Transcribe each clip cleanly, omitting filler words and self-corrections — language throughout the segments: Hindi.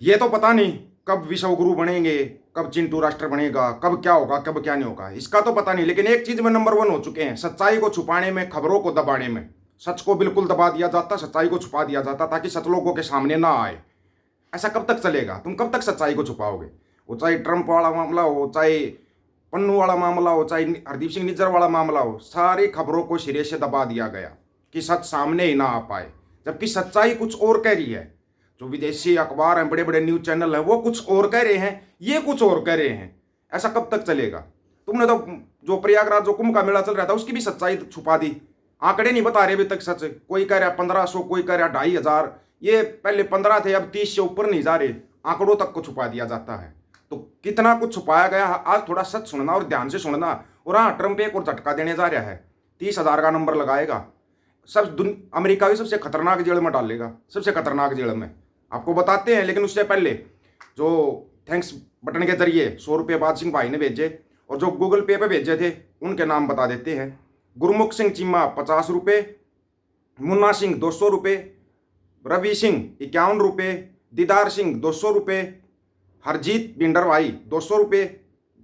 ये तो पता नहीं कब विश्व गुरु बनेंगे, कब चिंटू राष्ट्र बनेगा, कब क्या होगा, कब क्या नहीं होगा, इसका तो पता नहीं। लेकिन एक चीज में नंबर वन हो चुके हैं, सच्चाई को छुपाने में, खबरों को दबाने में। सच को बिल्कुल दबा दिया जाता, सच्चाई को छुपा दिया जाता ताकि सच लोगों के सामने ना आए। ऐसा कब तक चलेगा? तुम कब तक सच्चाई को छुपाओगे? वो चाहे ट्रंप वाला मामला हो, चाहे पन्नू वाला मामला हो, चाहे हरदीप सिंह निज्जर वाला मामला हो, सारी खबरों को सिरे से दबा दिया गया कि सच सामने ही ना आ पाए। जबकि सच्चाई कुछ और कह रही है। जो विदेशी अखबार हैं, बड़े बड़े न्यूज चैनल हैं, वो कुछ और कह रहे हैं, ये कुछ और कह रहे हैं। ऐसा कब तक चलेगा? तुमने तो जो प्रयागराज जो कुंभ का मेला चल रहा था उसकी भी सच्चाई छुपा दी। आंकड़े नहीं बता रहे अभी तक सच। कोई कह रहा 1500, कोई कह रहा 2500। ये पहले 15 थे, अब 30 से ऊपर नहीं जा रहे। आंकड़ों तक को छुपा दिया जाता है। तो कितना कुछ छुपाया गया। आज थोड़ा सच सुनना और ध्यान से सुनना। और हाँ, ट्रंप एक और झटका देने जा रहा है। 30,000 का नंबर लगाएगा, सब अमेरिका की सबसे खतरनाक जेल में डालेगा, सबसे खतरनाक जेल में। आपको बताते हैं, लेकिन उससे पहले जो थैंक्स बटन के जरिए 100 रुपये बाद सिंह भाई ने भेजे और जो गूगल पे पे भेजे थे उनके नाम बता देते हैं। गुरमुख सिंह चीमा 50 रुपये, मुन्ना सिंह 200 रुपये, रवि सिंह 51 रुपये, दीदार सिंह 200 रुपये, हरजीत बिंडर भाई 200 रुपये,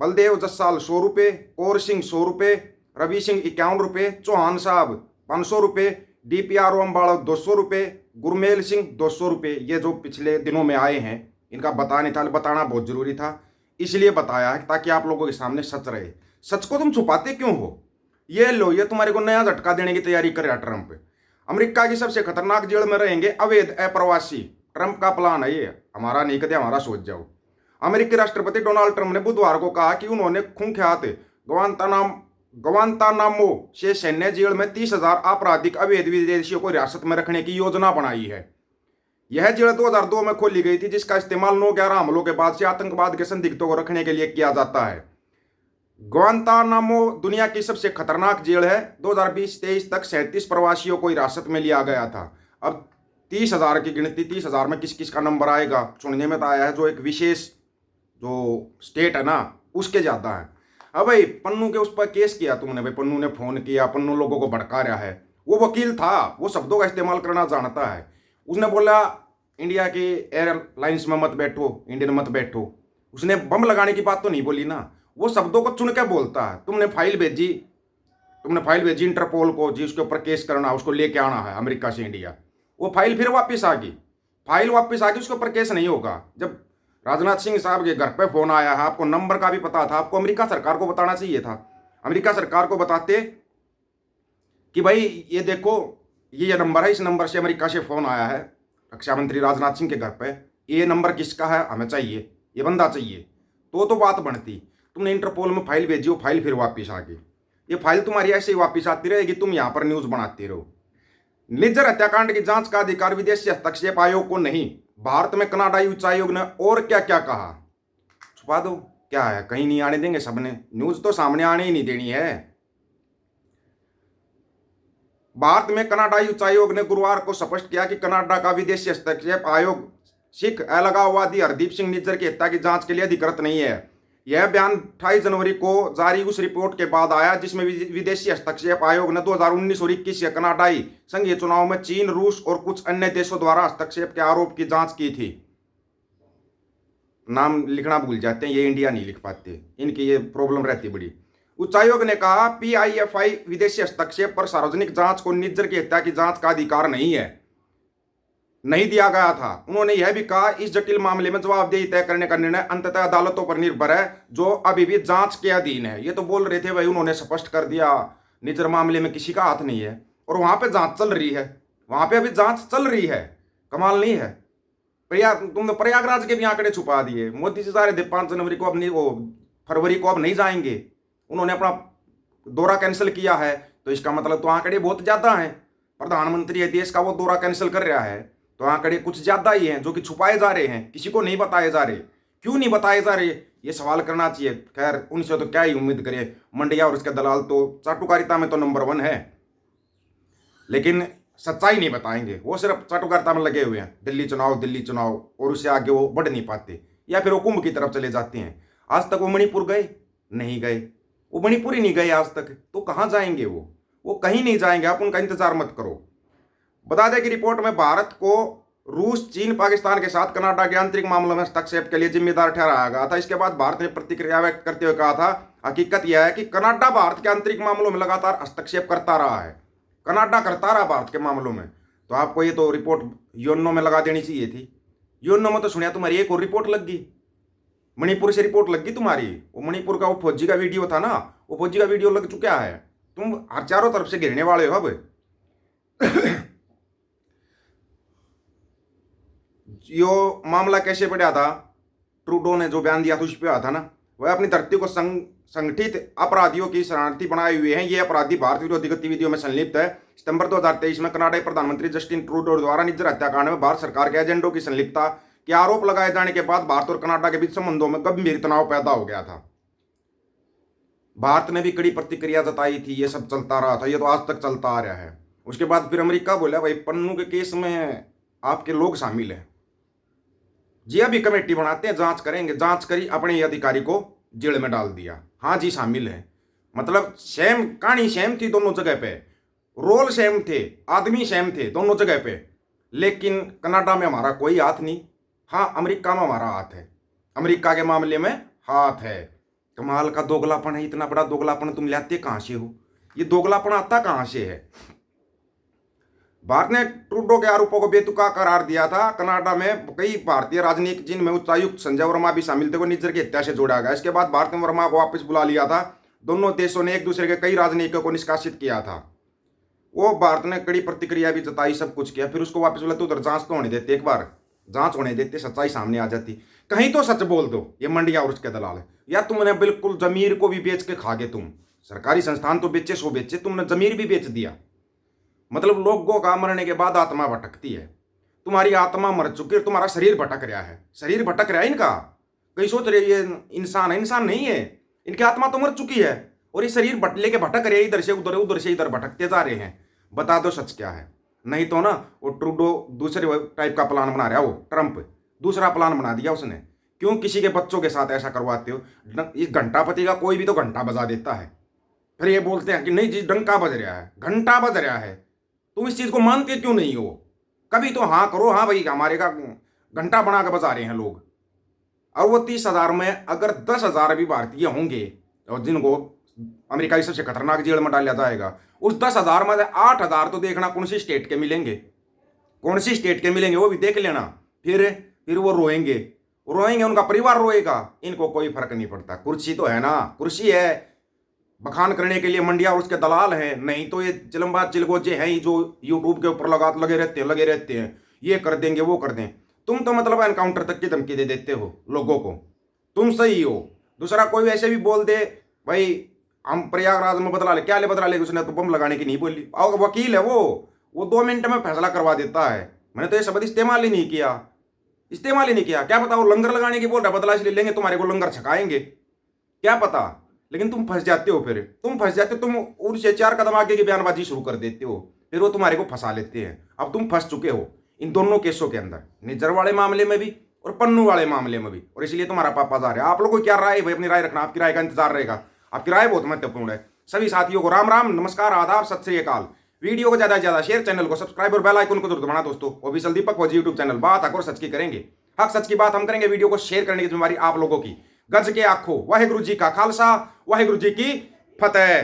बलदेव जस्साल 100 रुपये, कौर सिंह 100 रुपये, रवि सिंह 51 रुपये, चौहान साहब 500 रुपये, DPRO अम्बाड़ा 200 रुपये, गुरमेल सिंह 200 रुपये। ये जो पिछले दिनों में आए हैं, इनका बताना बहुत जरूरी था, इसलिए बताया है ताकि आप लोगों के सामने सच रहे। सच को तुम छुपाते क्यों हो? ये लो, ये तुम्हारे को नया झटका देने की तैयारी कर रहा ट्रंप। अमेरिका की सबसे खतरनाक जेल में रहेंगे अवैध अप्रवासी। ट्रंप का प्लान है ये, हमारा नहीं, कदे हमारा सोच जाओ। अमेरिकी राष्ट्रपति डोनाल्ड ट्रंप ने बुधवार को कहा कि उन्होंने खूंख्यात ग्वांतानामो से सैन्य जेल में 30,000 आपराधिक अवैध विदेशियों को हिरासत में रखने की योजना बनाई है। यह जेल 2002 में खोली गई थी, जिसका इस्तेमाल 9/11 हमलों के बाद से आतंकवाद के संदिग्धों को रखने के लिए किया जाता है। ग्वांतानामो दुनिया की सबसे खतरनाक जेल है। 2020-23 तक 37 प्रवासियों को हिरासत में लिया गया था। अब 30,000 की गिनती, 30,000 में किस किस का नंबर आएगा? सुनने में तो आया है जो एक विशेष जो स्टेट है ना, उसके ज़्यादा है। अब भाई पन्नू के उस पर केस किया तुमने, भाई पन्नू ने फोन किया, पन्नू लोगों को भड़का रहा है। वो वकील था, वो शब्दों का इस्तेमाल करना जानता है। उसने बोला इंडिया की एयरलाइंस में मत बैठो, इंडियन मत बैठो। उसने बम लगाने की बात तो नहीं बोली ना, वो शब्दों को चुन के बोलता है। तुमने फाइल भेजी इंटरपोल को, जी उसके ऊपर केस करना, उसको लेके आना है अमेरिका से इंडिया। वो फाइल फिर वापस आ गई, उसके ऊपर केस नहीं होगा। जब राजनाथ सिंह साहब के घर पे फोन आया है, आपको नंबर का भी पता था, आपको अमेरिका सरकार को बताना चाहिए था। अमेरिका सरकार को बताते कि भाई ये देखो, ये नंबर है, इस नंबर से अमेरिका से फोन आया है रक्षा मंत्री राजनाथ सिंह के घर पे, ये नंबर किसका है, हमें चाहिए, ये बंदा चाहिए, तो बात बनती। तुमने इंटरपोल में फाइल भेजी, वो फाइल फिर वापस आ गई। ये फाइल तुम्हारी ऐसे ही वापस आती रहेगी, तुम यहाँ पर न्यूज बनाते रहो। निज्जर हत्याकांड की जांच का अधिकार विदेशी हस्तक्षेप आयोग को नहीं। भारत में कनाडाई उच्च आयोग ने और क्या क्या कहा? छुपा दो, क्या है, कहीं नहीं आने देंगे सबने, न्यूज तो सामने आने ही नहीं देनी है। भारत में कनाडाई उच्च आयोग ने गुरुवार को स्पष्ट किया कि कनाडा का विदेशी हस्तक्षेप आयोग सिख अलगाववादी हरदीप सिंह निज्जर की हत्या की जांच के लिए अधिकृत नहीं है। यह बयान 28 जनवरी को जारी उस रिपोर्ट के बाद आया जिसमें विदेशी हस्तक्षेप आयोग ने 2019 और 21 के कनाडाई संघीय चुनाव में चीन, रूस और कुछ अन्य देशों द्वारा हस्तक्षेप के आरोप की जांच की थी। नाम लिखना भूल जाते हैं, ये इंडिया नहीं लिख पाते, इनकी ये प्रॉब्लम रहती बड़ी। उच्चायोग ने कहा PIFI विदेशी हस्तक्षेप पर सार्वजनिक जांच को निज्जर की हत्या की जांच का अधिकार नहीं दिया गया था। उन्होंने यह भी कहा इस जटिल मामले में जवाबदेही तय करने का निर्णय अंततः अदालतों पर निर्भर है, जो अभी भी जांच के अधीन है। ये तो बोल रहे थे भाई, उन्होंने स्पष्ट कर दिया निज्जर मामले में किसी का हाथ नहीं है, और वहां पे जांच चल रही है, वहां पे अभी जांच चल रही है। कमाल नहीं है? तुमने प्रयागराज के भी आंकड़े छुपा दिए। मोदी जी जा रहे थे 5 जनवरी को, अब नहीं, वो फरवरी को अब नहीं जाएंगे, उन्होंने अपना दौरा कैंसिल किया है, तो इसका मतलब तो आंकड़े बहुत ज्यादा हैं। प्रधानमंत्री है देश का, वो दौरा कैंसिल कर रहा है, तो आंकड़े कुछ ज्यादा ही हैं जो कि छुपाए जा रहे हैं, किसी को नहीं बताए जा रहे। क्यों नहीं बताए जा रहे, ये सवाल करना चाहिए। खैर, उनसे तो क्या ही उम्मीद करें, मंडिया और उसके दलाल तो चाटुकारिता में तो नंबर 1 है, लेकिन सच्चाई नहीं बताएंगे। वो सिर्फ चाटुकारिता में लगे हुए हैं, दिल्ली चुनाव, और उससे आगे वो बढ़ नहीं पाते, या फिर वो कुंभ की तरफ चले जाते हैं। आज तक वो मणिपुर गए नहीं गए, वो मणिपुर ही नहीं गए आज तक, तो कहाँ जाएंगे वो कहीं नहीं जाएंगे। आप उनका इंतजार मत करो। बता दें कि रिपोर्ट में भारत को रूस चीन पाकिस्तान के साथ कनाडा के आंतरिक मामलों में हस्तक्षेप के लिए जिम्मेदार ठहराया गया था। इसके बाद भारत ने प्रतिक्रिया व्यक्त करते हुए कहा था, हकीकत यह है कि कनाडा भारत के आंतरिक मामलों में लगातार हस्तक्षेप करता रहा है। कनाडा करता रहा भारत के मामलों में। तो आपको ये तो रिपोर्ट योनो में लगा देनी चाहिए थी। योनो में तो सुनिया तुम्हारी एक और रिपोर्ट लग गई, मणिपुर से रिपोर्ट लग गई तुम्हारी। वो मणिपुर का वो फौजी का वीडियो था ना, वो फौजी का वीडियो लग चुका है। तुम हर चारों तरफ से घिरने वाले हो अब। यो मामला कैसे बढ़ा था, ट्रूडो ने जो बयान दिया था उस पर आया था ना, वह अपनी धरती को संगठित अपराधियों की शरणार्थी बनाए हुए हैं। ये अपराधी भारत विरोधी गतिविधियों में संलिप्त है। सितंबर 2023 में कनाडाई प्रधानमंत्री जस्टिन ट्रूडो द्वारा निज्जर हत्याकांड में भारत सरकार के एजेंडों की संलिप्तता के आरोप लगाए जाने के बाद भारत और कनाडा के बीच संबंधों में गंभीर तनाव पैदा हो गया था। भारत ने भी कड़ी प्रतिक्रिया जताई थी। ये सब चलता रहा था, ये तो आज तक चलता आ रहा है। उसके बाद फिर अमेरिका बोला, भाई पन्नू के केस में आपके लोग शामिल हैं जी, अभी कमेटी बनाते हैं, जांच करेंगे। जांच करी, अपने ही अधिकारी को जेल में डाल दिया। हाँ जी, शामिल है। मतलब सेम कहानी, सेम थी दोनों जगह पे, रोल सेम थे, आदमी सेम थे दोनों जगह पे। लेकिन कनाडा में हमारा कोई हाथ नहीं। हाँ, अमेरिका में हमारा हाथ है, अमेरिका के मामले में हाथ है। कमाल का दोगलापन है। इतना बड़ा दोगलापन तुम लाते कहां से हो? ये दोगलापन आता कहां से है? भारत ने ट्रूडो के आरोपों को बेतुका करार दिया था। कनाडा में कई भारतीय राजनीतिक, जिनमें उच्चायुक्त संजय वर्मा भी शामिल थे, को निज्जर की हत्या से जोड़ा गया। इसके बाद भारत ने वर्मा को वापस बुला लिया था। दोनों देशों ने एक दूसरे के कई राजनीतिकों को निष्कासित किया था। वो भारत ने कड़ी प्रतिक्रिया भी जताई, सब कुछ किया, फिर उसको वापस बुला। तो उधर जांच तो होने देते, एक बार जांच होने देते, सच्चाई सामने आ जाती। कहीं तो सच बोल दो, ये मंडिया और उसके दलाल है। या तुमने बिल्कुल जमीर को भी बेच के खा गए तुम। सरकारी संस्थान तो बेचे सो बेचे, तुमने जमीर भी बेच दिया। मतलब लोगों का मरने के बाद आत्मा भटकती है। तुम्हारी आत्मा मर चुकी है, तुम्हारा शरीर भटक रहा है। शरीर भटक रहा है इनका। कहीं सोच रहे ये इंसान है, इंसान नहीं है। इनकी आत्मा तो मर चुकी है और ये शरीर लेके भटक रहे हैं, इधर से उधर, उधर से इधर भटकते जा रहे हैं। बता दो सच क्या है। नहीं तो ना वो ट्रूडो दूसरे टाइप का प्लान बना रहा है, वो ट्रंप दूसरा प्लान बना दिया उसने। क्यों किसी के बच्चों के साथ ऐसा करवाते हो? इस घंटापति का कोई भी तो घंटा बजा देता है, फिर ये बोलते हैं कि नहीं जी डंका बज रहा है, घंटा बज रहा है। तुम इस चीज को मानते क्यों नहीं हो? कभी तो हाँ करो, हाँ भाई हमारे का घंटा बना के बजा रहे हैं लोग। और वो 30,000 में अगर 10,000 भी भारतीय होंगे और जिनको अमेरिका की सबसे खतरनाक जेल में डाला जाएगा, उस 10,000 में से 8,000 तो देखना कौन सी स्टेट के मिलेंगे, कौन सी स्टेट के मिलेंगे वो भी देख लेना। फिर वो रोएंगे, रोएंगे, उनका परिवार रोएगा। इनको कोई फर्क नहीं पड़ता। कुर्सी तो है ना, कुर्सी है, बखान करने के लिए मंडिया और उसके दलाल हैं। नहीं तो ये चिलमबाज चिलगोजे हैं ही जो यूट्यूब के ऊपर लगे रहते हैं, ये कर देंगे वो कर दें। तुम तो मतलब एनकाउंटर तक की धमकी दे देते हो लोगों को। तुम सही हो। दूसरा कोई ऐसे भी बोल दे भाई हम प्रयागराज में बदला ले, क्या ले बदला ले, उसने तो बम लगाने की नहीं बोली। और वकील है वो 2 मिनट में फैसला करवा देता है। मैंने तो ये शब्द इस्तेमाल ही नहीं किया। क्या पता वो लंगर लगाने की बोल रहा, बदला इसलिए लेंगे, तुम्हारे को लंगर छकाएंगे, क्या पता। लेकिन तुम फंस जाते हो। तुम उनसे 4 कदम आगे की बयानबाजी शुरू कर देते हो, फिर वो तुम्हारे को फंसा लेते हैं। अब तुम फंस चुके हो इन दोनों केसों के अंदर, निज्जर वाले मामले में भी और पन्नू वाले मामले में भी। और इसलिए तुम्हारा पापा जा रहा है। आप लोगों को क्या राय है भाई? अपनी राय रखना, आपकी राय का इंतजार रहेगा। आपकी राय बहुत महत्वपूर्ण है। सभी साथियों को राम राम, नमस्कार, आदाब, सत श्री अकाल। वीडियो को ज्यादा से ज्यादा शेयर, चैनल को सब्सक्राइब और बेल आइकन को जरूर दबाना दोस्तों। ऑफिशियल दीपक फौजी यूट्यूब चैनल, बात हक और सच की करेंगे। हक सच की बात हम करेंगे। वीडियो को शेयर करने की जिम्मेवारी आप लोगों की। गज के आखो, वाहेगुरु जी का खालसा, वाहेगुरु जी की फतेह।